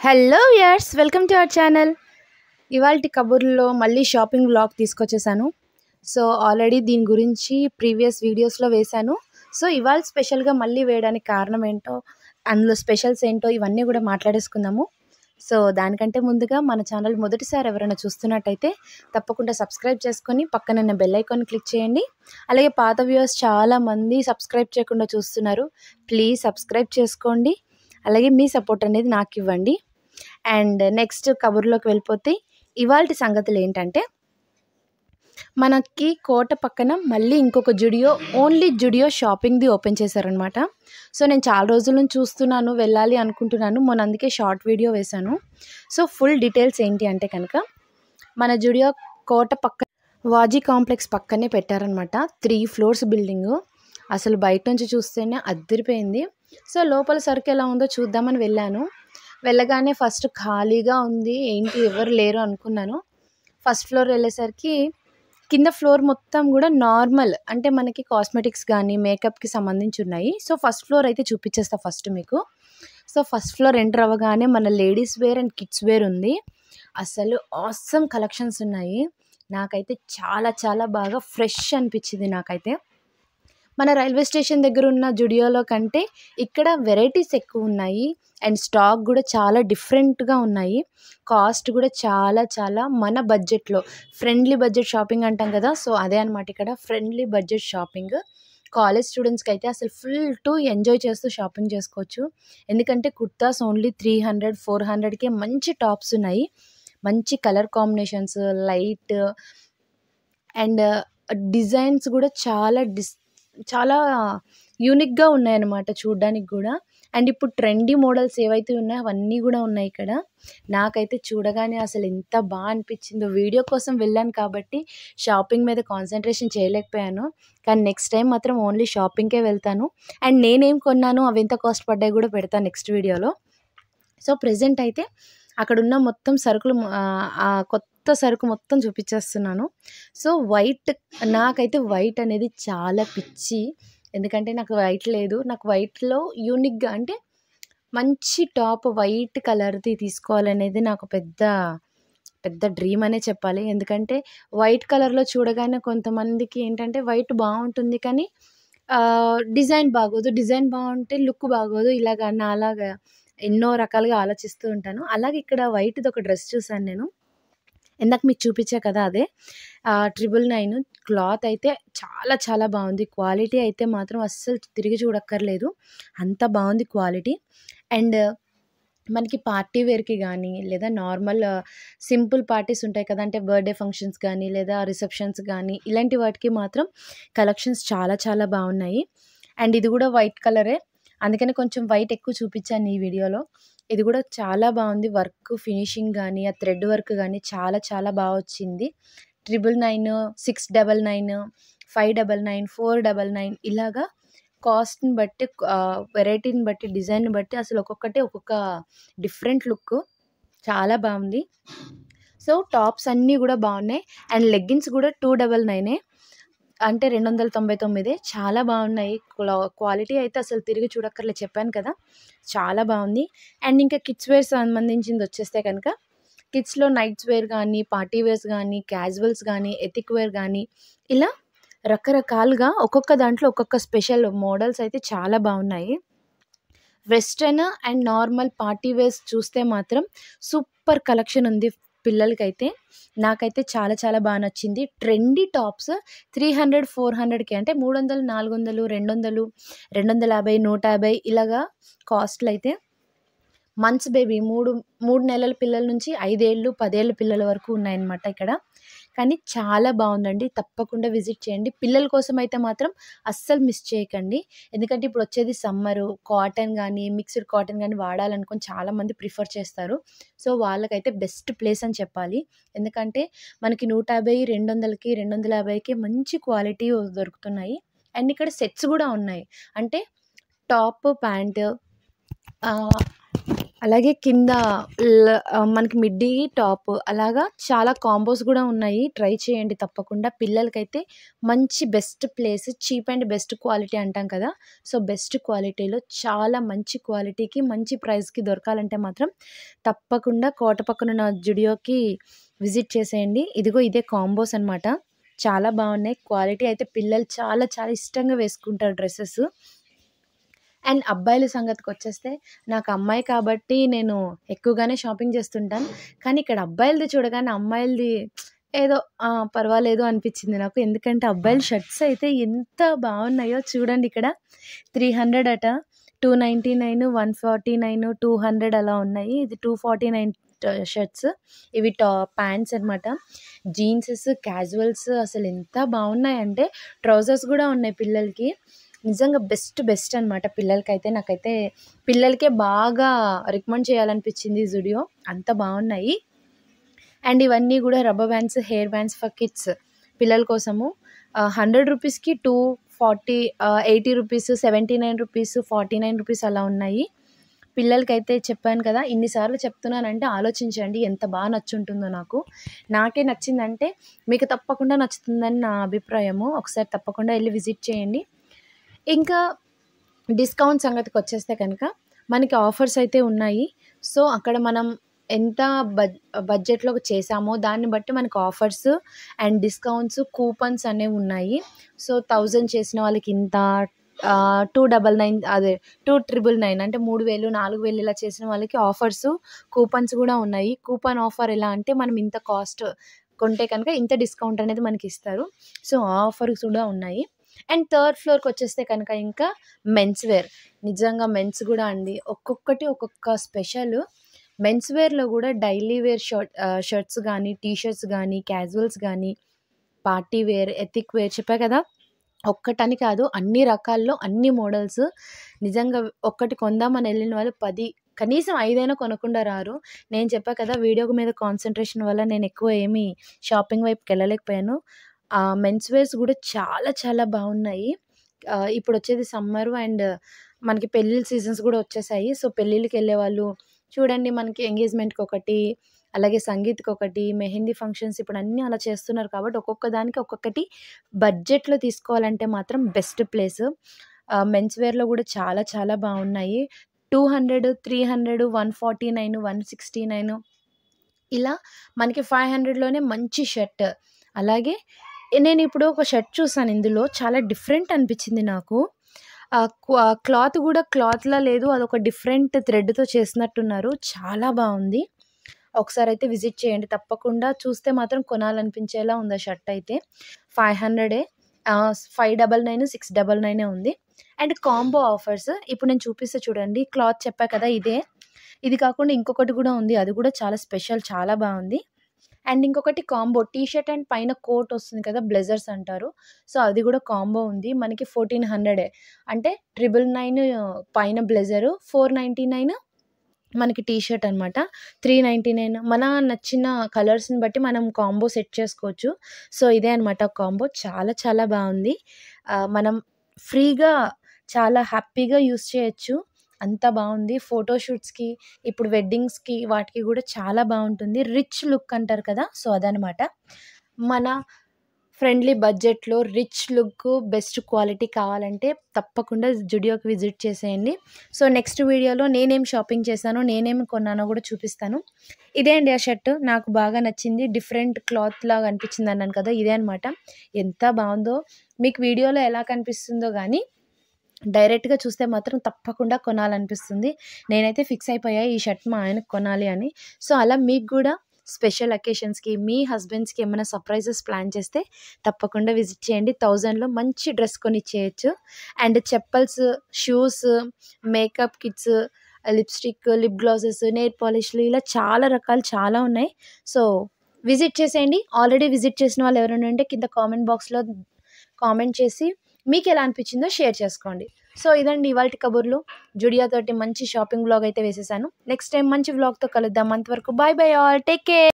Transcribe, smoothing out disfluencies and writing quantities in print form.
Hello viewers, welcome to our channel. ఇవాల్టి కబుర్లో మళ్ళీ shopping vlog తీసుకొచ్చేసాను. So already దీని గురించి ప్రీవియస్ వీడియోస్లో వేశాను. సో ఇవాళ స్పెషల్గా మళ్ళీ వేయడానికి కారణం ఏంటో, అందులో స్పెషల్స్ ఏంటో ఇవన్నీ కూడా మాట్లాడేసుకుందాము. సో దానికంటే ముందుగా మన ఛానల్ మొదటిసారి ఎవరైనా చూస్తున్నట్టయితే తప్పకుండా సబ్స్క్రైబ్ చేసుకొని పక్కనున్న బెల్ ఐకాన్ క్లిక్ చేయండి. అలాగే పాత వ్యూయర్స్ చాలామంది సబ్స్క్రైబ్ చేయకుండా చూస్తున్నారు. ప్లీజ్ సబ్స్క్రైబ్ చేసుకోండి. అలాగే మీ సపోర్ట్ అనేది నాకు ఇవ్వండి. అండ్ నెక్స్ట్ కబుర్లోకి వెళ్ళిపోతే ఇవాల్టి సంగతులు ఏంటంటే, మనకి కోట పక్కన మళ్ళీ ఇంకొక జుడియో, ఓన్లీ జుడియో షాపింగ్ది ఓపెన్ చేశారనమాట. సో నేను చాలా రోజుల నుంచి చూస్తున్నాను, వెళ్ళాలి అనుకుంటున్నాను. మొన్న అందుకే షార్ట్ వీడియో వేశాను. సో ఫుల్ డీటెయిల్స్ ఏంటి అంటే కనుక, మన జుడియో కోట పక్క వాజీ కాంప్లెక్స్ పక్కనే పెట్టారనమాట. 3 floors బిల్డింగు. అసలు బయట నుంచి చూస్తేనే అద్దరిపోయింది. సో లోపల సరుకు ఎలా ఉందో చూద్దామని వెళ్ళాను. వెళ్ళగానే ఫస్ట్ ఖాళీగా ఉంది, ఏంటి ఎవరు లేరు అనుకున్నాను. ఫస్ట్ ఫ్లోర్ వెళ్ళేసరికి కింద ఫ్లోర్ మొత్తం కూడా నార్మల్, అంటే మనకి కాస్మెటిక్స్ కానీ మేకప్కి సంబంధించి ఉన్నాయి. సో ఫస్ట్ ఫ్లోర్ అయితే చూపించేస్తా ఫస్ట్ మీకు. సో ఫస్ట్ ఫ్లోర్ ఎంటర్ అవ్వగానే మన ladies wear and kids wear ఉంది. అసలు ఆసమ్ కలెక్షన్స్ ఉన్నాయి. నాకైతే చాలా చాలా బాగా ఫ్రెష్ అనిపించింది. నాకైతే మన రైల్వే స్టేషన్ దగ్గర ఉన్న జుడియోలో కంటే ఇక్కడ వెరైటీస్ ఎక్కువ ఉన్నాయి. అండ్ స్టాక్ కూడా చాలా డిఫరెంట్గా ఉన్నాయి. కాస్ట్ కూడా చాలా చాలా మన బడ్జెట్లో, ఫ్రెండ్లీ బడ్జెట్ షాపింగ్ అంటాం కదా, సో అదే అనమాట. ఇక్కడ ఫ్రెండ్లీ బడ్జెట్ షాపింగ్. కాలేజ్ స్టూడెంట్స్కి అయితే అసలు ఫుల్ టు ఎంజాయ్ చేస్తూ షాపింగ్ చేసుకోవచ్చు. ఎందుకంటే కుర్తాస్ ఓన్లీ 300-400కే మంచి టాప్స్ ఉన్నాయి. మంచి colour combinations, light and designs కూడా చాలా యూనిక్గా ఉన్నాయన్నమాట చూడడానికి కూడా. అండ్ ఇప్పుడు ట్రెండీ మోడల్స్ ఏవైతే ఉన్నాయో అవన్నీ కూడా ఉన్నాయి ఇక్కడ. నాకైతే చూడగానే అసలు ఎంత బాగా అనిపించిందో. వీడియో కోసం వెళ్ళాను కాబట్టి షాపింగ్ మీద కాన్సన్ట్రేషన్ చేయలేకపోయాను. కానీ నెక్స్ట్ టైం మాత్రం ఓన్లీ షాపింగ్కే వెళ్తాను. అండ్ నేనేం కొన్నాను, అవి ఎంత కాస్ట్ పడ్డాయి కూడా పెడతాను నెక్స్ట్ వీడియోలో. సో ప్రెజెంట్ అయితే అక్కడున్న మొత్తం సరుకులు, కొత్త సరుకు మొత్తం చూపించేస్తున్నాను. సో నాకైతే వైట్ అనేది చాలా పిచ్చి. ఎందుకంటే నాకు వైట్ లేదు. నాకు వైట్లో యూనిక్గా, అంటే మంచి టాప్ వైట్ కలర్ది తీసుకోవాలనేది నాకు పెద్ద డ్రీమ్ అనే చెప్పాలి. ఎందుకంటే వైట్ కలర్లో చూడగానే కొంతమందికి ఏంటంటే వైట్ బాగుంటుంది కానీ డిజైన్ బాగోదు, డిజైన్ బాగుంటే లుక్ బాగోదు. ఇలాగా నాలాగా ఎన్నో రకాలుగా ఆలోచిస్తూ ఉంటాను. అలాగే ఇక్కడ వైట్ది ఒక డ్రెస్ చూసాను నేను, ఇందాక మీకు చూపించా కదా, అదే 999. క్లాత్ అయితే చాలా చాలా బాగుంది. క్వాలిటీ అయితే మాత్రం అస్సలు తిరిగి చూడక్కర్లేదు, అంత బాగుంది క్వాలిటీ. అండ్ మనకి పార్టీ వేర్కి కానీ, లేదా నార్మల్ సింపుల్ పార్టీస్ ఉంటాయి కదా, అంటే బర్త్డే ఫంక్షన్స్ కానీ లేదా రిసెప్షన్స్ కానీ, ఇలాంటి వాటికి మాత్రం కలెక్షన్స్ చాలా చాలా బాగున్నాయి. అండ్ ఇది కూడా వైట్ కలరే, అందుకని కొంచెం వైట్ ఎక్కువ చూపించాను ఈ వీడియోలో. ఇది కూడా చాలా బాగుంది. వర్క్ ఫినిషింగ్ కానీ, ఆ థ్రెడ్ వర్క్ కానీ చాలా చాలా బాగా వచ్చింది. 999, 699, 599, 499 ఇలాగా కాస్ట్ని బట్టి, వెరైటీని బట్టి, డిజైన్ని బట్టి అసలు ఒక్కొక్క డిఫరెంట్ లుక్. చాలా బాగుంది. సో టాప్స్ అన్నీ కూడా బాగున్నాయి. అండ్ లెగ్గిన్స్ కూడా 299, అంటే 299. చాలా బాగున్నాయి. క్వాలిటీ అయితే అసలు తిరిగి చూడక్కర్లేదు, చెప్పాను కదా, చాలా బాగుంది. అండ్ ఇంకా కిడ్స్ వేర్ సంబంధించింది వచ్చేస్తే కనుక, కిడ్స్లో నైట్స్ వేర్ కానీ, పార్టీ వేర్స్ కానీ, క్యాజువల్స్ కానీ, ఎథిక్ వేర్ కానీ, ఇలా రకరకాలుగా ఒక్కొక్క దాంట్లో ఒక్కొక్క స్పెషల్ మోడల్స్ అయితే చాలా బాగున్నాయి. Western and normal party wears చూస్తే మాత్రం సూపర్ కలెక్షన్ ఉంది పిల్లలకైతే. నాకైతే చాలా చాలా బాగా నచ్చింది. ట్రెండీ టాప్స్ 300-400కి, అంటే 300, 400, 200, 250, 150 ఇలాగా కాస్ట్లు అయితే. మంత్స్ బేబీ, 3 నెలల పిల్లల నుంచి 5 ఏళ్ళు 10 ఏళ్ళ పిల్లల వరకు ఉన్నాయన్నమాట ఇక్కడ. కానీ చాలా బాగుందండి, తప్పకుండా విజిట్ చేయండి. పిల్లల కోసం అయితే మాత్రం అస్సలు మిస్ చేయకండి. ఎందుకంటే ఇప్పుడు వచ్చేది సమ్మరు, కాటన్ కానీ మిక్స్డ్ కాటన్ కానీ వాడాలనుకొని చాలామంది ప్రిఫర్ చేస్తారు. సో వాళ్ళకైతే బెస్ట్ ప్లేస్ అని చెప్పాలి. ఎందుకంటే మనకి 150, 200కి, 250కి మంచి క్వాలిటీ దొరుకుతున్నాయి. అండ్ ఇక్కడ సెట్స్ కూడా ఉన్నాయి, అంటే టాప్ ప్యాంట్, అలాగే కింద మనకి మిడ్డీ, టాప్ అలాగా చాలా కాంబోస్ గూడా ఉన్నాయి. ట్రై చేయండి తప్పకుండా. పిల్లలకైతే మంచి best place, cheap and best quality అంటాం కదా! సో, బెస్ట్ క్వాలిటీలో చాలా మంచి క్వాలిటీకి, మంచి ప్రైస్‌కి దొరకాలంటే మాత్రం తప్పకుండా కోటపక్కనున్న జుడియోకి విజిట్ చేసేయండి. ఇదిగో ఇదే కాంబోస్ అనమాట. చాలా బావున్నాయి. క్వాలిటీ అయితే పిల్లలు చాలా చాలా ఇష్టంగా వేసుకుంటారు డ్రెసెస్. అండ్ అబ్బాయిల సంగతికొచ్చేస్తే నాకు అమ్మాయి కాబట్టి నేను ఎక్కువగానే షాపింగ్ చేస్తుంటాను. కానీ ఇక్కడ అబ్బాయిలది చూడగానే అమ్మాయిలది ఏదో పర్వాలేదు అనిపించింది నాకు. ఎందుకంటే అబ్బాయిల షర్ట్స్ అయితే ఎంత బావున్నాయో చూడండి ఇక్కడ. 300 అట, 299, 149, 200 అలా ఉన్నాయి. ఇది 249 షర్ట్స్. ఇవి ప్యాంట్స్ అనమాట. జీన్సెస్, క్యాజువల్స్ అసలు ఎంత బావున్నాయంటే ట్రౌజర్స్ గూడా ఉన్నాయి పిల్లలకి. నిజంగా బెస్ట్ అనమాట పిల్లలకైతే. నాకైతే పిల్లలకే బాగా రికమెండ్ చేయాలనిపించింది జుడియో. అంత బావున్నాయి. అండ్ ఇవన్నీ గూడా rubber bands, hair bands for kids పిల్లల కోసము. 100 రూపీస్‌కి 240, 80 రూపీస్, 79 రూపీస్, 49 రూపీస్ అలా ఉన్నాయి. పిల్లలకైతే చెప్పాను కదా! ఇన్ని సార్లు చెప్తున్నానంటే ఆలోచించండి ఎంత నచ్చుంటుందో నాకు. నాకే నచ్చిందంటే మీకు తప్పకుండా నచ్చుతుందని నా అభిప్రాయము. ఒకసారి తప్పకుండా ఎళ్లి విజిట్ చేయండి. ఇంకా డిస్కౌంట్ సంగతికొచ్చేస్తే కనుక మనకి ఆఫర్స్ అయితే ఉన్నాయి. సో, అక్కడ మనం ఎంత బడ్జెట్‌లో చేశామో దాన్ని బట్టి మనకు ఆఫర్స్ అండ్ డిస్కౌంట్స్, కూపన్స్ అనేవి ఉన్నాయి. సో, 1000 చేసిన వాళ్ళకి ఇంత, 299 అదే 2999 అంటే 3000, 4000 ఇలా చేసిన వాళ్ళకి ఆఫర్స్, కూపన్స్ గూడా ఉన్నాయి. కూపన్ ఆఫర్ ఎలా అంటే మనం ఇంత కాస్ట్ కొంటే కనుక ఇంత డిస్కౌంట్ అనేది మనకిస్తారు. సో, ఆ ఆఫర్స్ కూడా ఉన్నాయి. అండ్ థర్డ్ ఫ్లోర్‌కొచ్చేస్తే కనుక ఇంకా మెన్స్ వేర్. నిజంగా మెన్స్ గూడా అండి ఒక్కొక్కటి ఒక్కొక్క స్పెషల్. మెన్స్ వేర్‌లో గూడా డైలీ వేర్ షర్ట్స్ గానీ, టీ షర్ట్స్ గానీ, క్యాజువల్స్ గానీ, పార్టీ వేర్, ఎథిక్ వేర్ చెప్పా కదా! ఒక్కటని కాదు అన్ని రకాల్లో అన్ని మోడల్స్. నిజంగా ఒక్కటి కొందామని ఎళ్ళిన వాళ్ళు 10 కనీసం 5 అయినా కొనకుండా రారు. నేను చెప్పా కదా! వీడియో మీద కాన్సంట్రేషన్ వల్ల నేను ఎక్కువ ఏమి షాపింగ్ వైపుకెళ్ళలేకపోయాను. మెన్స్ వేర్స్ గూడా చాలా చాలా బావున్నాయి. ఇప్పుడొచ్చేది సమ్మరు అండ్ మనకి పెళ్ళిళ్ళ సీజన్స్ గూడా వచ్చేసాయి. సో, పెళ్ళిళ్ళకెళ్ళేవాళ్ళు చూడండి మనకి ఎంగేజ్‌మెంట్‌కొకటి, అలాగే సంగీత్‌కొకటి, మెహందీ ఫంక్షన్స్ ఇప్పుడు అన్నీ అలా చేస్తున్నారు కాబట్టి ఒక్కొక్క దానికి ఒక్కొక్కటి బడ్జెట్‌లో తీసుకోవాలంటే మాత్రం బెస్ట్ ప్లేస్. మెన్స్ వేర్‌లో గూడా చాలా చాలా బావున్నాయి. 200, 300, 149, 169 ఇలా మనకి 500లోనే మంచి షర్ట్. అలాగే నేనిప్పుడు ఒక షర్ట్ చూసాను ఇందులో చాలా డిఫరెంట్ అనిపించింది నాకు. క్లాత్ గూడా క్లాత్‌లా లేదు. అదొక డిఫరెంట్ థ్రెడ్‌తో చేసినట్టున్నారు. చాలా బావుంది. ఒకసారయితే విజిట్ చేయండి తప్పకుండా. చూస్తే మాత్రం కొనాలనిపించేలా ఉంది ఆ షర్ట్ అయితే. 500 599, 699 ఉంది. అండ్ కాంబో ఆఫర్స్ ఇప్పుడు నేను చూపిస్తా చూడండి. క్లాత్ చెప్పా కదా! ఇదే. ఇది కాకుండా ఇంకొకటి గూడా ఉంది. అది గూడా చాలా స్పెషల్ చాలా బావుంది. అండ్ ఇంకొకటి కాంబో టీ షర్ట్ అండ్ పైన కోట్ వస్తుంది కదా! బ్లెజర్స్ అంటారు. సో, అది గూడా కాంబో ఉంది. మనకి 1400 అంటే 999 పైన బ్లెజరు, 499 మనకి టీ షర్ట్ అనమాట. 399 మన నచ్చిన కలర్స్‌ని బట్టి మనం కాంబో సెట్ చేసుకోవచ్చు. సో, ఇదే అనమాట కాంబో. చాలా చాలా బావుంది. మనం ఫ్రీగా చాలా హ్యాపీగా యూజ్ చేయొచ్చు. అంత బావుంది. ఫోటో షూట్స్‌కి, ఇప్పుడు వెడ్డింగ్స్‌కి వాటికి గూడా చాలా బావుంటుంది. రిచ్ లుక్ అంటారు కదా! సో, అదనమాట. మన ఫ్రెండ్లీ బడ్జెట్‌లో రిచ్ లుక్, బెస్ట్ క్వాలిటీ కావాలంటే తప్పకుండా జుడియోకి విజిట్ చేసేయండి. సో, నెక్స్ట్ వీడియోలో నేనేం షాపింగ్ చేశానో, నేనేమి కొన్నానో గూడా చూపిస్తాను. ఇదే అండి ఆ షర్ట్ నాకు బాగా నచ్చింది. డిఫరెంట్ క్లాత్‌లాగా అనిపించింది అన్నాను కదా! ఇదే అనమాట. ఎంత బావుందో మీకు వీడియోలో ఎలా కనిపిస్తుందో గానీ డైరెక్ట్‌గా చూస్తే మాత్రం తప్పకుండా కొనాలనిపిస్తుంది. నేనైతే ఫిక్స్ అయిపోయా ఈ షర్ట్ మా ఆయనకి కొనాలి అని. సో, అలా మీకు గూడా స్పెషల్ అకేషన్స్‌కి మీ హస్బెండ్స్‌కి ఏమైనా సర్ప్రైజెస్ ప్లాన్ చేస్తే తప్పకుండా విజిట్ చేయండి. 1000లో మంచి డ్రెస్ కొనిచ్చేయొచ్చు. And chappals, shoes, makeup kits, lipstick, lip glosses, nail పాలిష్‌లు ఇలా చాలా రకాలు చాలా ఉన్నాయి. సో, విజిట్ చేసేయండి. ఆల్రెడీ విజిట్ చేసిన వాళ్ళు ఎవరైనా ఉంటే కింద కామెంట్ బాక్స్‌లో కామెంట్ చేసి మీకెలా అనిపించిందో షేర్ చేసుకోండి. సో, ఇదండి ఇవాల్టి కబుర్లు. జుడియో తోటి మంచి షాపింగ్ వ్లాగ్ అయితే వేసేసాను. నెక్స్ట్ టైమ్ మంచి వ్లాగ్‌తో కలుద్దాం. అంతవరకు by by all. Take care.